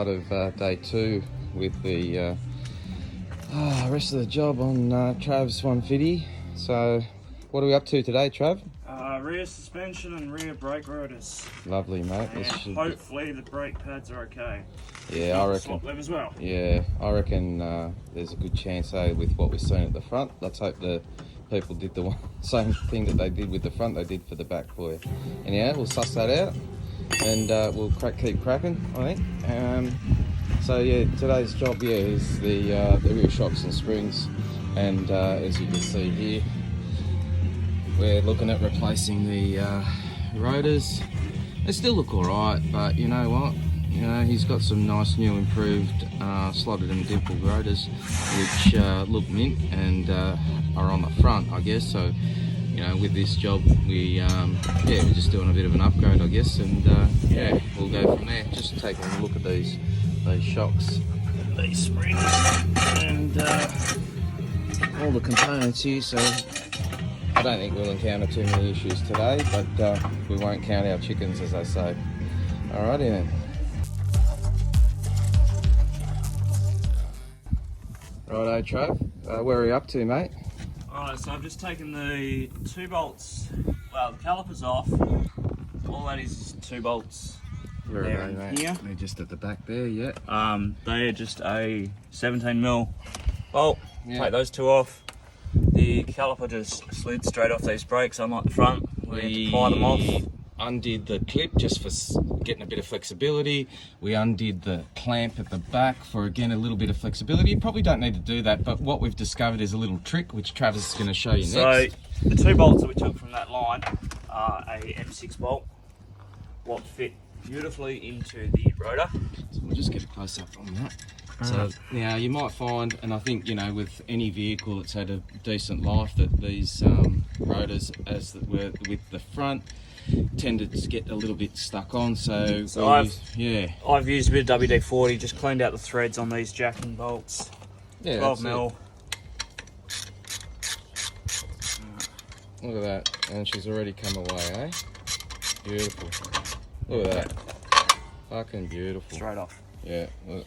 Part of day 2 with the rest of the job on Trav's 150. So what are we up to today, Trav? Rear suspension and rear brake rotors. Lovely, mate. And hopefully the brake pads are okay. Yeah, I reckon. Swap them as well. Yeah, I reckon there's a good chance, with what we've seen at the front. Let's hope the people did the same thing that they did with the front, they did for the back for you. Anyhow, we'll suss that out and we'll keep cracking, I think. So yeah, today's job is the rear shocks and springs, and as you can see here, we're looking at replacing the rotors. They still look alright, but you know what? You know, he's got some nice new improved slotted and dimpled rotors, which look mint and are on the front, I guess. So, you know, with this job, we're just doing a bit of an upgrade, I guess, and yeah, we'll go from there. Just taking a look at these shocks, these springs, and all the components here. So I don't think we'll encounter too many issues today, but we won't count our chickens, as they say. Alrighty then. Righto, Trav. Where are you up to, mate? Alright, so I've just taken the 2 bolts, well, the calipers off. All that is 2 bolts. Where there are they, mate? Here. They're just at the back there, yeah. They are just a 17mm bolt. Yeah. Take those 2 off. The caliper just slid straight off these brakes, unlike the front. We had to pry them off. Undid the clip just for getting a bit of flexibility. We undid the clamp at the back for, again, a little bit of flexibility. You probably don't need to do that, but what we've discovered is a little trick, which Travis is going to show you next. So the 2 bolts that we took from that line are a M6 bolt, what fit beautifully into the rotor. So we'll just get a close up on that. So now you might find, and I think, you know, with any vehicle that's had a decent life, that these rotors, as that were with the front, tend to just get a little bit stuck on. So I've used a bit of WD-40, just cleaned out the threads on these jacking bolts. Yeah, 12mm. Look at that, and she's already come away, eh? Beautiful. Look at that. Fucking beautiful. Straight off. Yeah. Look.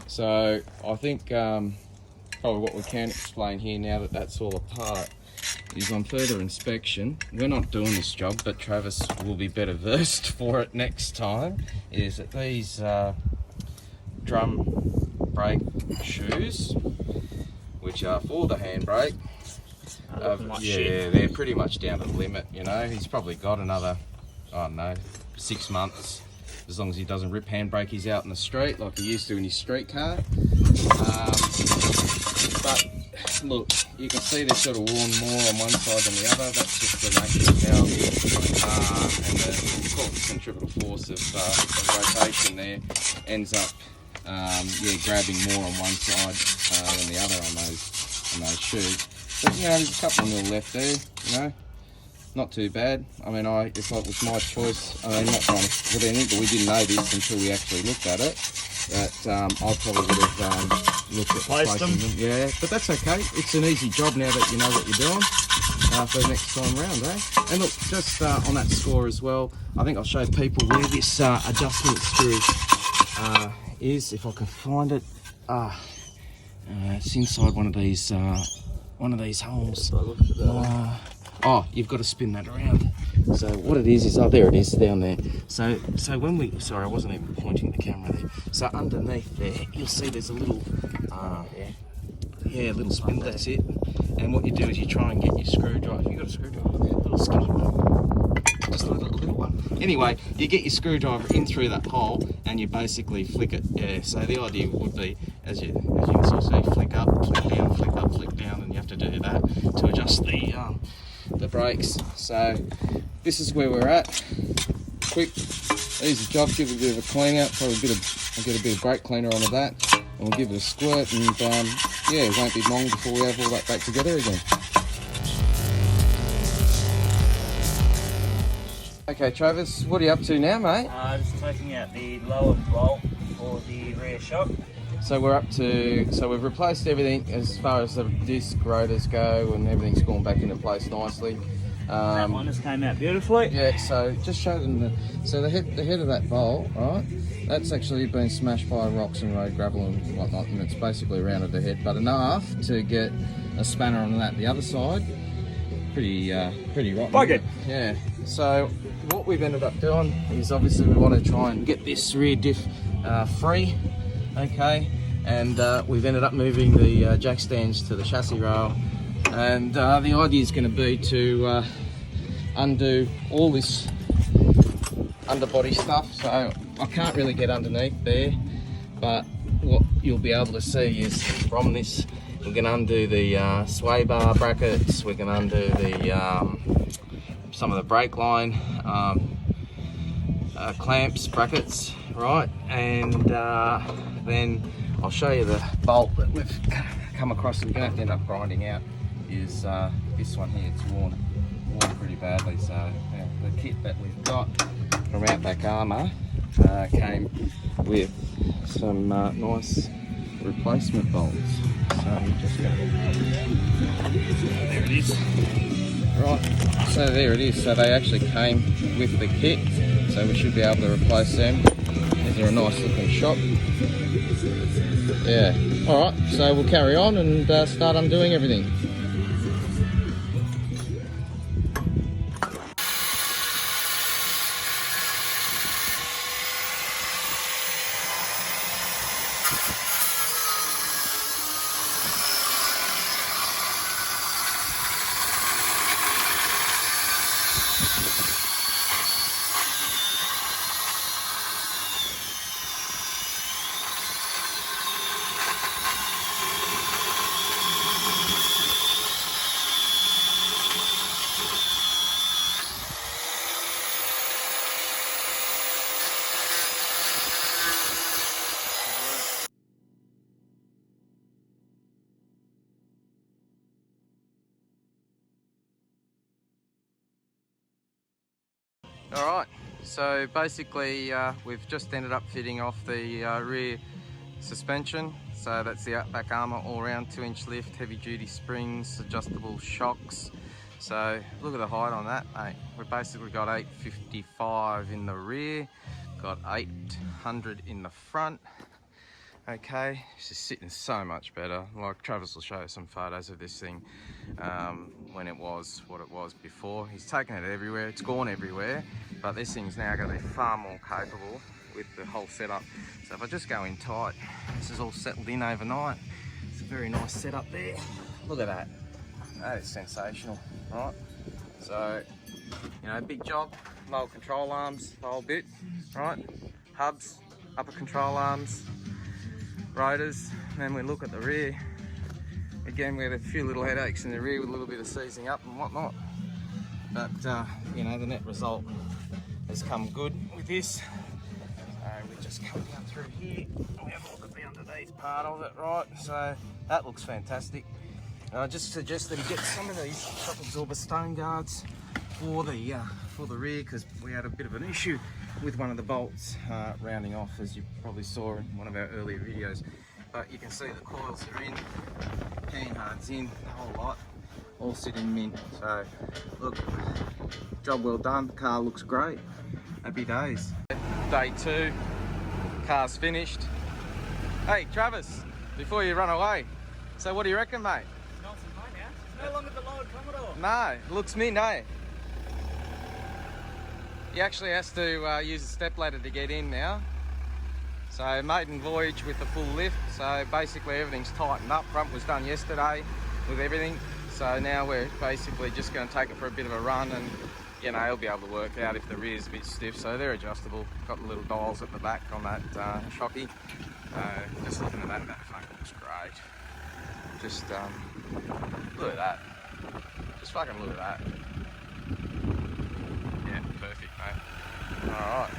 So I think probably what we can explain here, now that that's all apart, is on further inspection, we're not doing this job, but Travis will be better versed for it next time, is that these drum brake shoes, which are for the handbrake, they're pretty much down to the limit. You know, he's probably got another, I don't know, 6 months, as long as he doesn't rip handbrake. He's out in the street like he used to in his street car. But look, you can see they're sort of worn more on one side than the other. That's just the nature of how and the call it the centripetal force of rotation there ends up grabbing more on one side than the other on those shoes. But you know, there's a couple of mil left there, you know. Not too bad. I mean, if it was my choice, I mean, not trying to put anything, but we didn't know this until we actually looked at it. But I probably would have looked at replacing them. Yeah, but that's okay. It's an easy job now that you know what you're doing for the next time round, eh? And look, just on that score as well, I think I'll show people where this adjustment screw is, if I can find it. It's inside one of these holes. Oh, you've got to spin that around. So what it is, there it is down there. So when we, sorry, I wasn't even pointing the camera there. So underneath there, you'll see there's a little, little spin, that's it. And what you do is you try and get your screwdriver. You got a screwdriver there, a little skinny one. Just a little one. Anyway, you get your screwdriver in through that hole and you basically flick it. Yeah, so the idea would be, as you can sort of see, flick up, flick down, flick up, flick down, and you have to do that to adjust the brakes. So this is where we're at. Quick, easy job. Give it a bit of a clean out. Probably I'll get a bit of brake cleaner onto that, and we'll give it a squirt. And it won't be long before we have all that back together again. Okay, Travis, what are you up to now, mate? Just taking out the lower bolt for the rear shock. So we've replaced everything as far as the disc rotors go, and everything's gone back into place nicely. That one just came out beautifully. Yeah, so just show them the head of that bolt, right? That's actually been smashed by rocks and road gravel and whatnot, and it's basically rounded the head, but enough to get a spanner on that. The other side, pretty rotten. Like it. Yeah. So what we've ended up doing is obviously we want to try and get this rear diff free, okay? And we've ended up moving the jack stands to the chassis rail, and the idea is going to be to undo all this underbody stuff. So I can't really get underneath there, but what you'll be able to see is from this, we can undo the sway bar brackets, we can undo the some of the brake line clamps, brackets, right? And then I'll show you the bolt that we've come across, and we're going to end up grinding out, is this one here. It's worn pretty badly. So yeah, the kit that we've got from Outback Armour came with some nice replacement bolts. So we're just going to... There it is. Right, so there it is. So they actually came with the kit, so we should be able to replace them. These are a nice looking shop. Yeah. Alright, so we'll carry on and start undoing everything. Alright, so basically we've just ended up fitting off the rear suspension. So that's the Outback Armour all-round 2-inch lift, heavy duty springs, adjustable shocks. So look at the height on that, mate. We've basically got 855 in the rear, got 800 in the front. Okay, it's just sitting so much better. Like Travis will show you some photos of this thing when it was what it was before. He's taken it everywhere, it's gone everywhere, but this thing's now going to be far more capable with the whole setup. So if I just go in tight, this is all settled in overnight. It's a very nice setup there. Look at that. That is sensational, right? So, you know, big job, lower control arms, the whole bit, right? Hubs, upper control arms, rotors. And then we look at the rear. Again, we had a few little headaches in the rear with a little bit of seizing up and whatnot. But, you know, the net result has come good with this. So we just come down through here. We have a look at the underneath part of it, right? So that looks fantastic. I just suggest that he gets some of these shock absorber stone guards for the rear, because we had a bit of an issue with one of the bolts rounding off, as you probably saw in one of our earlier videos. But you can see the coils are in, pan hard's in, the whole lot, all sit in mint. So look, job well done, car looks great, happy days. Day 2, car's finished. Hey Travis, before you run away, so what do you reckon, mate? No longer the load Commodore. No, looks mint, eh? He actually has to use a step ladder to get in now. So maiden voyage with the full lift. So basically everything's tightened up. Front was done yesterday with everything. So now we're basically just going to take it for a bit of a run, and you know, he'll be able to work out if the rear's a bit stiff. So they're adjustable. Got the little dials at the back on that shocky. Just looking at that front looks great. Just look at that. Just fucking look at that. Yeah, perfect, mate. Alright.